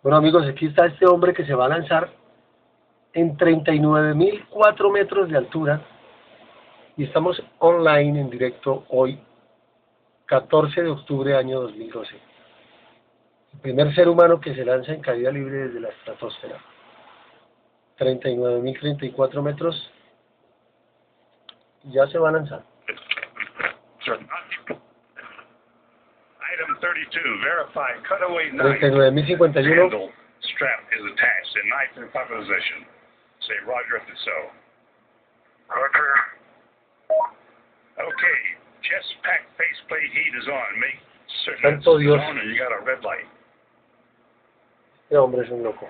Bueno amigos, aquí está este hombre que se va a lanzar en 39.004 metros de altura y estamos online en directo hoy, 14 de octubre año 2012. El primer ser humano que se lanza en caída libre desde la estratosfera. 39.034 metros. Ya se va a lanzar. Item 32, verify cutaway knife 39.051. handle strap is attached and knife in proper position. Say Roger if it's so. Roger. Okay, chest pack faceplate heat is on. Make certain it's Santo Dios. on and you got a red light. Este hombre es un loco.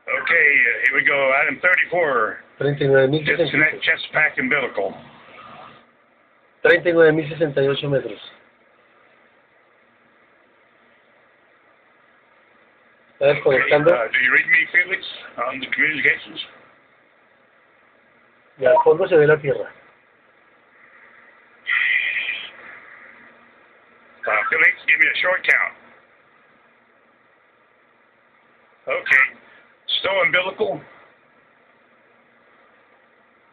Okay, here we go. Item 34. 39.066. Disconnect chest pack umbilical. 39.068 metros. Está desconectando. Do you read me, Felix, on the communications? Y al fondo se ve la tierra. Felix, give me a short count. Okay. Stow umbilical.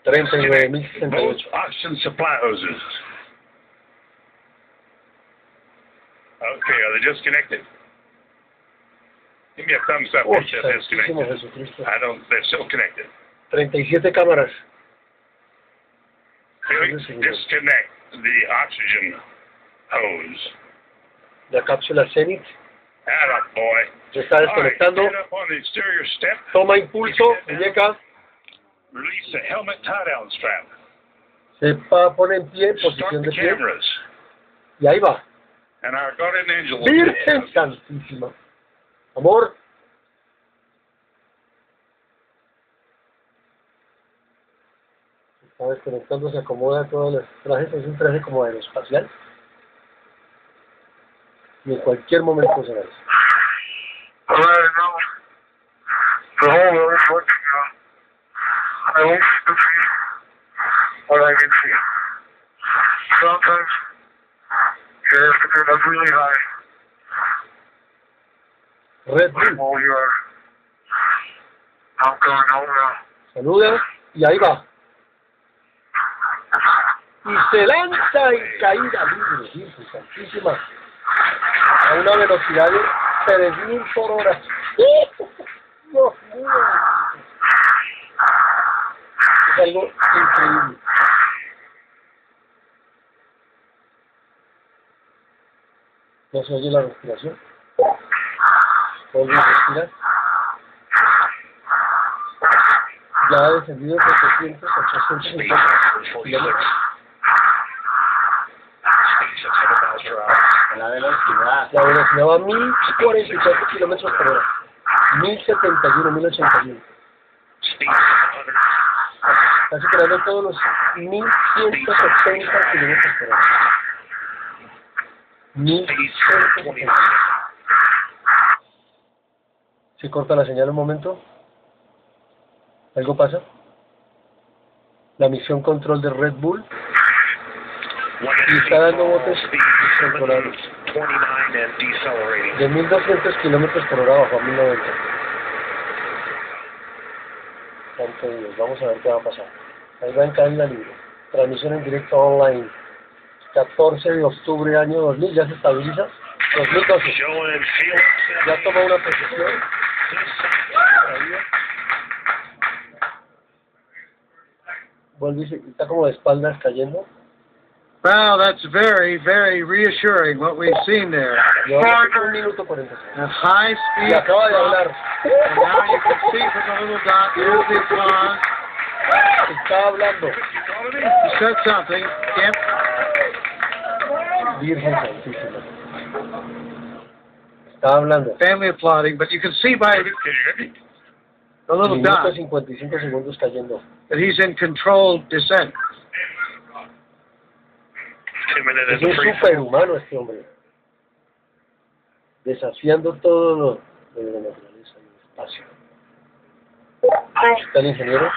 39.068. Both oxygen supply hoses. Okay, are they disconnected? Give me a thumbs up if they're disconnected. Jesucristo. They're still connected. 37 cámaras. Felix, disconnect the oxygen hose. La cápsula Zenith Boy. se está desconectando. All right, stand up on the exterior step. Toma impulso, muñeca. Release the helmet tie-down strap. Se pone en pie, Start posición the de pie. cameras. Y ahí va. And our guardian angel. Virgen Santísima. Amor. Se está desconectando, se acomoda todos los trajes. Es un traje como aeroespacial. Y en cualquier momento se va. I wish to see what I can see. Sometimes you have to get up really high. Red Bull. Oh, you are. I'm going home now. Saluda y ahí va. Y se lanza en caída libre, Virgen Santísima, a una velocidad de 3.000 por hora. Dios mío. Es algo increíble. ¿No se oye la respiración? ¿Vuelve a respirar? Ya ha descendido de 700 a 850 kilómetros. La velocidad va a 1.044 kilómetros por hora. 1.071, 1.081. Está superando todos los 1.170 kilómetros por hora. 1.170. ¿Se corta la señal un momento? ¿Algo pasa? La misión control de Red Bull. Y está dando botes controlados. De 1.200 kilómetros por hora bajó a 1.090. Santo Dios, vamos a ver qué va a pasar. Ahí va en caída libre. Transmisión en directo online. 14 de octubre año 2000, ya se estabiliza. 2012. Ya toma una posición. Vuelve y está como de espaldas cayendo. Wow, that's very, very reassuring what we've seen there. Un minuto 40. A high speed. Y acaba de hablar. And now you can see from the little dot, here's the applause. Está hablando. He said something. Yep. Virgen Santísima. Está hablando. Family applauding, but you can see by the little Minuto dot 55 segundos cayendo. that he's in controlled descent. Es un superhumano este hombre. Desafiando todo lo de la naturaleza y el espacio. ¿Está el ingeniero?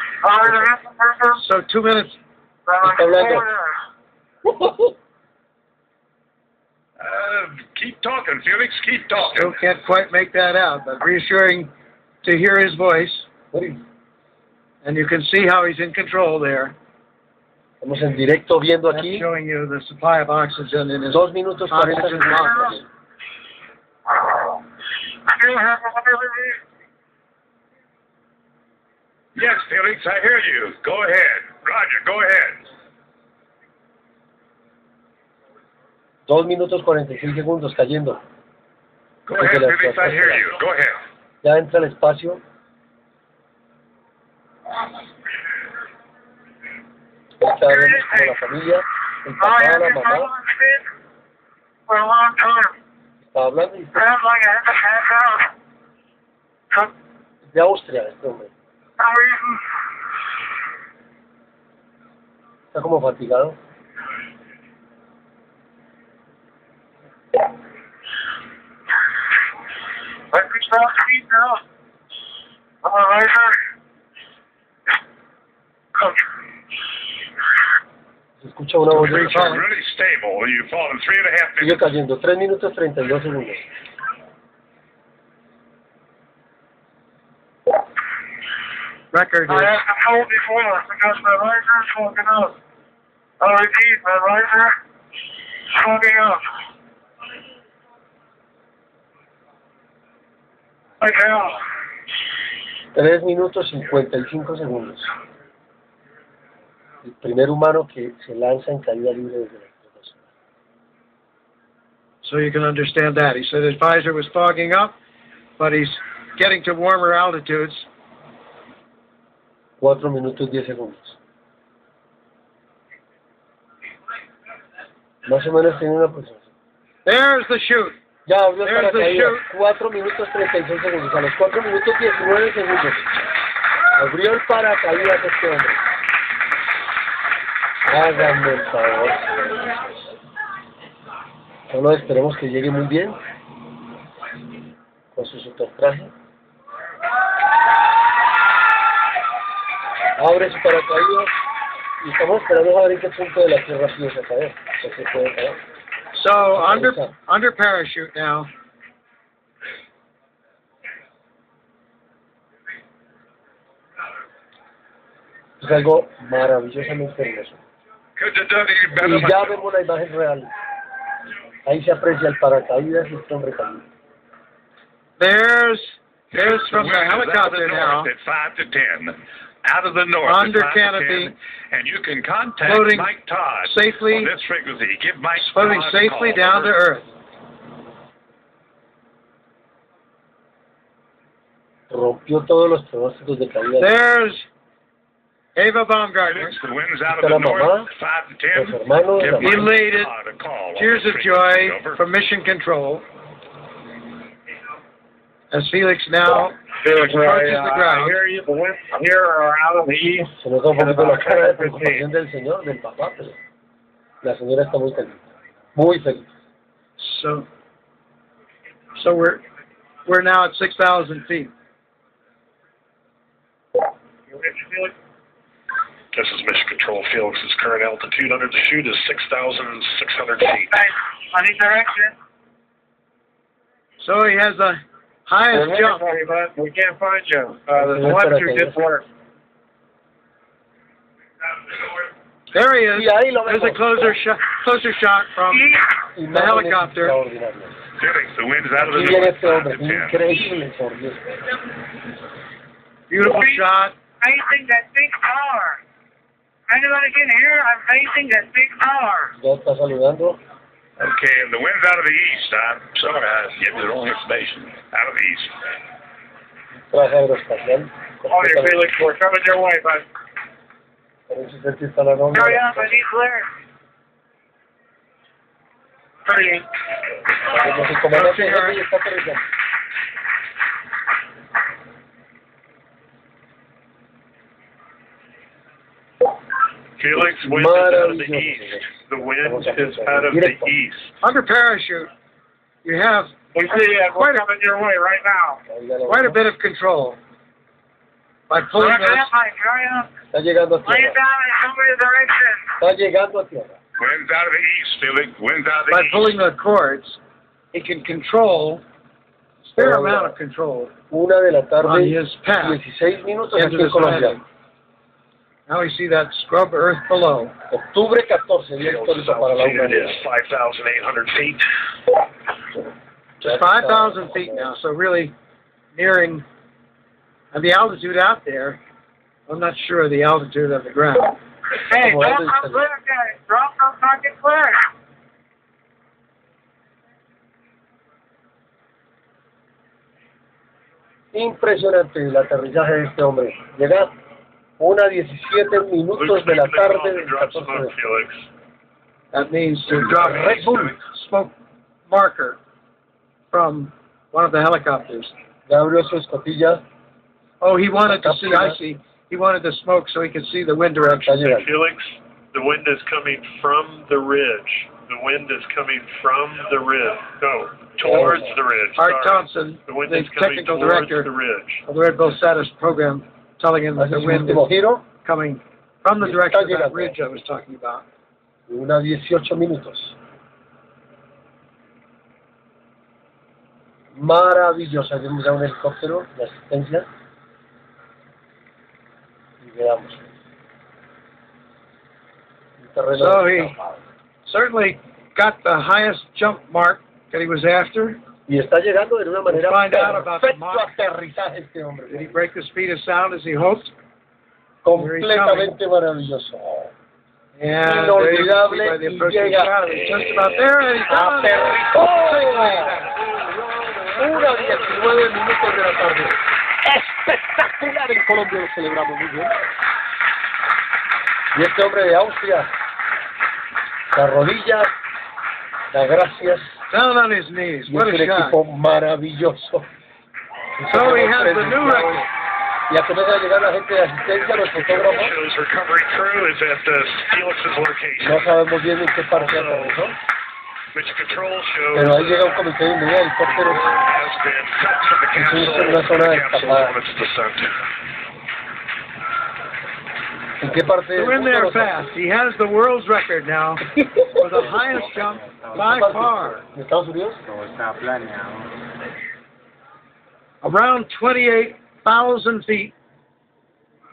So 2 minutes. Está hablando. Keep talking, Felix. Keep talking. Still can't quite make that out, but reassuring to hear his voice. And you can see how he's in control there. Estamos en directo viendo That's aquí showing you the supply of oxygen in his 2 minutos 40 oxygen segundos. box. Yes, Felix, I hear you. Go ahead. Roger, go ahead. 2 minutos 46 segundos cayendo. Go ahead, Felix, I hear you. Go ahead. Ya entra el espacio. Está hablando con la familia, el papá, la mamá. For a long time. Está hablando y Sounds like I had to pass out. de Austria, este hombre. No reason. Está como fatigado. Let me stop speed now. Razor. Se escucha una voz de Felix, you're really stable. You've fallen 3.5 sigue minutes. cayendo. 3 minutos 32 segundos. Record I is have been told before because my razor is smoking up. I'll repeat, my razor is smoking up. I fell. 3 minutos 55 segundos. El primer humano que se lanza en caída libre desde la estratosfera. so you can understand that. He said his visor was fogging up, but he's getting to warmer altitudes. 4 minutos 10 segundos. Más o menos tiene una posición. There's the chute. Ya abrió el There's the paracaídas. chute. 4 minutos 36 segundos. A los 4 minutos 19 segundos. Abrió el paracaídas este hombre. Háganme el favor. Solo esperemos que llegue muy bien con su super traje. Abre su paracaídas y estamos esperando a ver en qué punto de la tierra piensa caer. Si se puede caer. So under parachute now. Es algo maravillosamente hermoso. Could have done any better Y ya myself. vemos la imagen real. Ahí se aprecia el paracaídas y este hombre cayendo. There's The from wind the is out of helicopter the now. north at 5 to 10. Out of the north Under at 5 canopy, to 10. And you can contact floating Mike Todd safely- on this frequency. Give Mike Floating Todd a safely call. down to earth. Rompió todos los pronósticos de caída. There's Ava Baumgartner. The wind's out Está of la the north mamá, 5 to 10. los hermanos, Give la Mike mamá. Elated, Todd a call on tears this of frequency. joy Over. from Mission Control as Felix now Felix, approaches the I ground. hear you. The winds here are out of the east. Se nota un poquito la cara de preocupación del señor, del papá, pero la señora está muy feliz. Muy feliz. So we're now at 6,000 feet. This is Mission Control. Felix's current altitude under the chute is 6,600 feet. Hey, I need direction. So he has the highest We're jump. looking for you, but we can't find you. The telemetry didn't work. There he is. Y ahí lo There's a vemos. closer shot from Y the helicopter. extraordinario. Felix, the wind's out of the Y viene north este 5 hombre, to 10. increíble, por Dios. Beautiful shot. Facing that big tower. Anybody can hear? I'm facing that big tower. Ya está saludando. Okay, and the wind's out of the east. I'm sorry, I gave you the wrong information. Out of the east. Traje aeroespacial. Oh, you Felix, we're coming your way, bud. Pero ese sentido está la nombre. Hurry up, I need clear. Hurry. Como si comandante jefe ya está aterrizando. Felix, wind is out of the Maravilloso. east. The wind is out of the east. Under parachute, you have We see you. We're coming your way right now. Ahí ya lo quite a vemos. bit of control by pulling Hurry this. up, Mike. Hurry up. Está llegando a Lay it tierra. down and show me the direction. Está llegando a tierra. Wind's out of the east, Felix. Wind's out of the By east. pulling the cords. he can control a fair amount of control 1 de la tarde, on his path 16 minutos into aquí the en Colombia. landing. Now we see that scrub earth below. Octubre 14, día Field histórico para la altitude humanidad. is 5,800 feet. Just 5,000 feet now, so really nearing, and the altitude out there, I'm not sure of the altitude of the ground. Hey, don't come clear, guys. Drop from target clear. Impresionante el aterrizaje de este hombre. Llega 1:17 minutos de la tarde del 14 de octubre. Felix. That means to drop Red Bull smoke marker from one of the helicopters. Ya abrió su escotilla. Oh, he wanted to see, I see. He wanted the smoke so he could see the wind direction. Está llegando. Felix, the wind is coming from the ridge. The wind is coming from the ridge. No, towards the ridge. Art Sorry. Thompson, The wind the is coming technical towards director the ridge. of the Red Bull status program, telling him that Hace the su wind último is giro. coming from the direction of that llegando. ridge I was talking about. 1:18 minutos. Maravillosa. Vemos ya un helicóptero de asistencia. Y veamos. Un terreno So he destapado. certainly got the highest jump mark that he was after. Y está llegando de una manera Find out about the perfecto Mach. aterrizaje este hombre. Did he break the speed of sound as he hoped? Completamente maravilloso. And there you can see Inolvidable by the y approaching llega. shot, he's just about there, and he's done. Aterrizó. 1:19 minutos de la tarde. Espectacular en Colombia, lo celebramos muy bien. Y este hombre de Austria, la rodilla, da gracias. Down on his knees. Y What es a un shot. equipo maravilloso. So he has the new record. Ya comienza a llegar la gente de asistencia, los fotógrafos. Shows recovery crew is at Felix's location. No sabemos bien en qué parte aterrizó, Which control shows pero ahí llega un comité de unidad de helicópteros. has been cut from the capsule. Una zona de Capsule escapada. on its descent. ¿En qué parte So in there fast. He has the world's record now for the highest jump by far. ¿En Estados Unidos? Around 28,000 feet.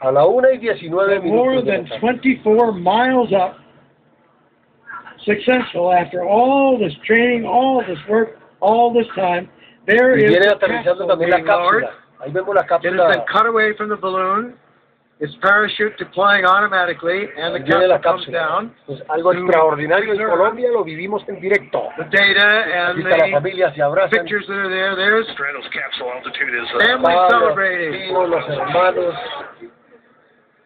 A la 1:19 More minutos. de la than tarde. 24 miles up. Successful after all this training, all this work, all this time. There Y is viene the aterrizando capsule también la being lowered. cápsula. Ahí vemos la It has been cápsula. cut away from the balloon. Its parachute deploying automatically, and the Ahí viene la capsule comes cápsula. down. Pues algo extraordinario en Colombia, lo vivimos en directo. The data and Aquí está la the familia, se abrazan. pictures that are there. There's Stratos capsule altitude is family Pablo, celebrating. Tino, los hermanos.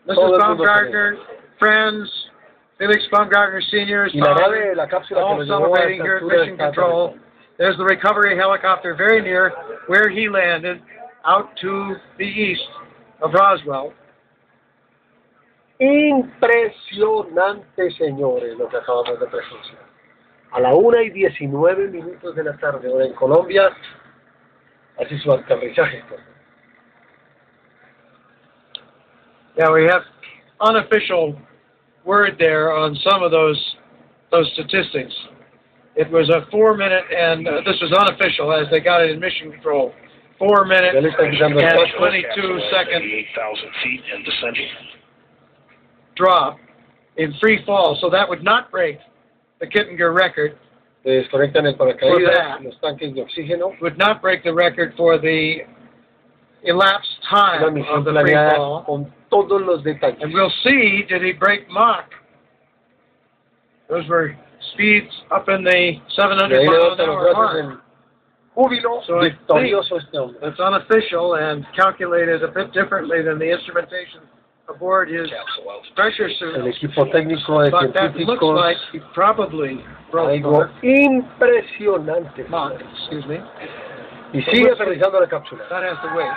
Mrs. todo el mundo Baumgartner, friends, Felix Baumgartner Sr. is Y la nave following, de la cápsula que all lo llevó a celebrating esta here at altura Mission está Control. There's the recovery helicopter very near where he landed, out to the east of Roswell. Impresionante, señores, lo que acabamos de presenciar. A la 1:19 minutos de la tarde, ahora en Colombia, hace su aterrizaje. Yeah, we have unofficial word there on some of those statistics. It was a 4-minute, and this was unofficial as they got it in Mission Control. 4-minute Ya le están quitando el and cuatro. 22-second 88,000 feet and descending. drop in free fall, so that would not break the Kittinger record, Le desconectan el For paracaídas, that. los tanques de oxígeno. would not break the record for the elapsed Una time misión of the free planeada fall. con todos los detalles. And we'll see, did he break Mach? Those were speeds up in the Y 700 ahí mile an levanta los hour brazos mark. en júbilo So I victorioso este hombre. It's unofficial and calculated a bit differently than the instrumentation aboard his Capsule altitude. pressure El suit. equipo técnico de But that looks científicos, like he probably broke algo impresionante. Mach, excuse me. Y sigue aterrizando la cápsula. That has to wait.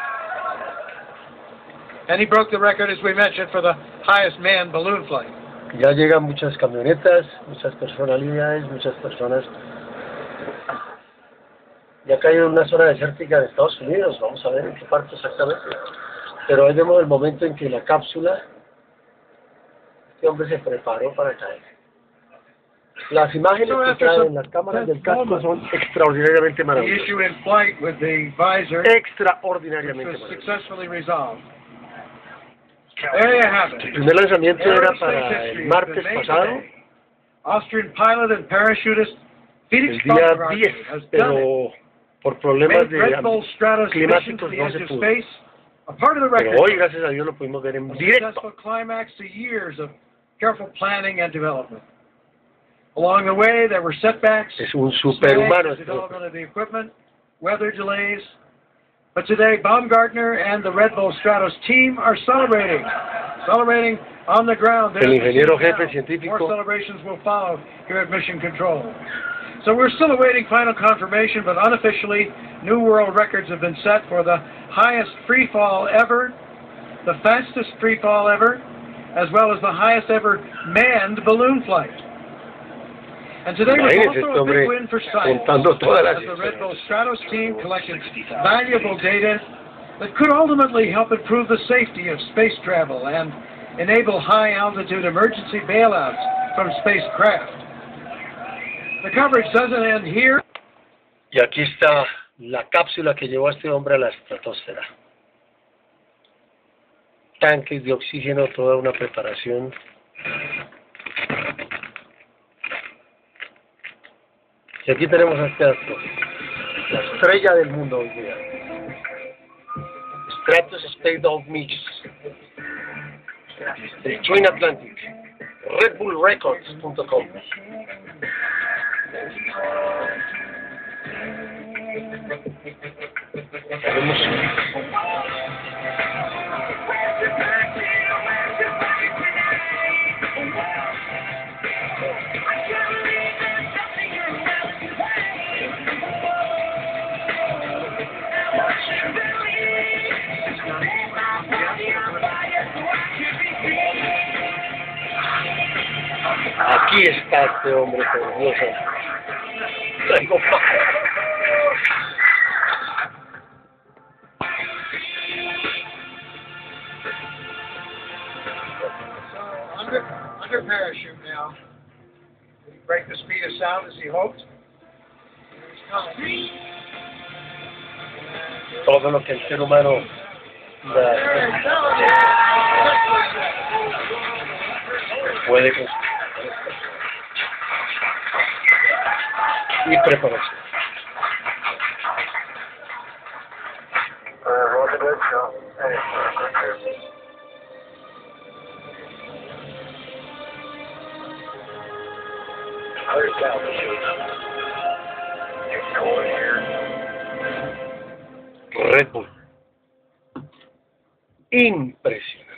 And he broke the record, as we mentioned, for the highest manned balloon flight. Ya llegan muchas camionetas, muchas personalidades, muchas personas. Ya cae en una zona desértica de Estados Unidos, vamos a ver en qué parte exactamente. Pero ahí vemos el momento en que la cápsula, este hombre se preparó para caer. Las imágenes So que after traen some las cámaras del tense casco moments, son extraordinariamente the maravillosas. issue in flight with the visor, which Extraordinariamente was maravillosas. successfully resolved. There you have El it. primer lanzamiento era Aerospace para history el has martes been made pasado, today. Austrian pilot and parachutist Felix el día Baumgartner 10, has done it. pero por problemas Made Red Bull de Stratos mission to climáticos the no edge se of pudo. space a part of the Pero record. hoy, gracias a Dios, lo pudimos ver en A directo. successful climax to years of careful planning and development. Along the way, there were setbacks, Es un snags superhumano. in the development of the equipment, weather delays. But today, Baumgartner and the Red Bull Stratos team are celebrating on the ground. El ingeniero jefe More científico. celebrations will follow here at Mission Control. So we're still awaiting final confirmation, but unofficially, new world records have been set for the highest free fall ever, the fastest free fall ever, as well as the highest ever manned balloon flight. And today was Imagínense este also a big hombre win for science, contando todas las as the Red Bull historias. Stratos team collected valuable data that could ultimately help improve the safety of space travel and enable high-altitude emergency bailouts from spacecraft. The coverage doesn't end here. Y aquí está la cápsula que llevó a este hombre a la estratosfera. Tanques de oxígeno, toda una preparación. Y aquí tenemos a este astro, la estrella del mundo hoy día. Stratosfera-felix, el Twin Atlantic, redbullrecords.com. Aquí está este hombre, por Dios. Traigo Under parachute now. Did he break the speed of sound as he hoped? todo lo que el ser humano puede conseguir. Y prepararse. Red Bull. Impresionante.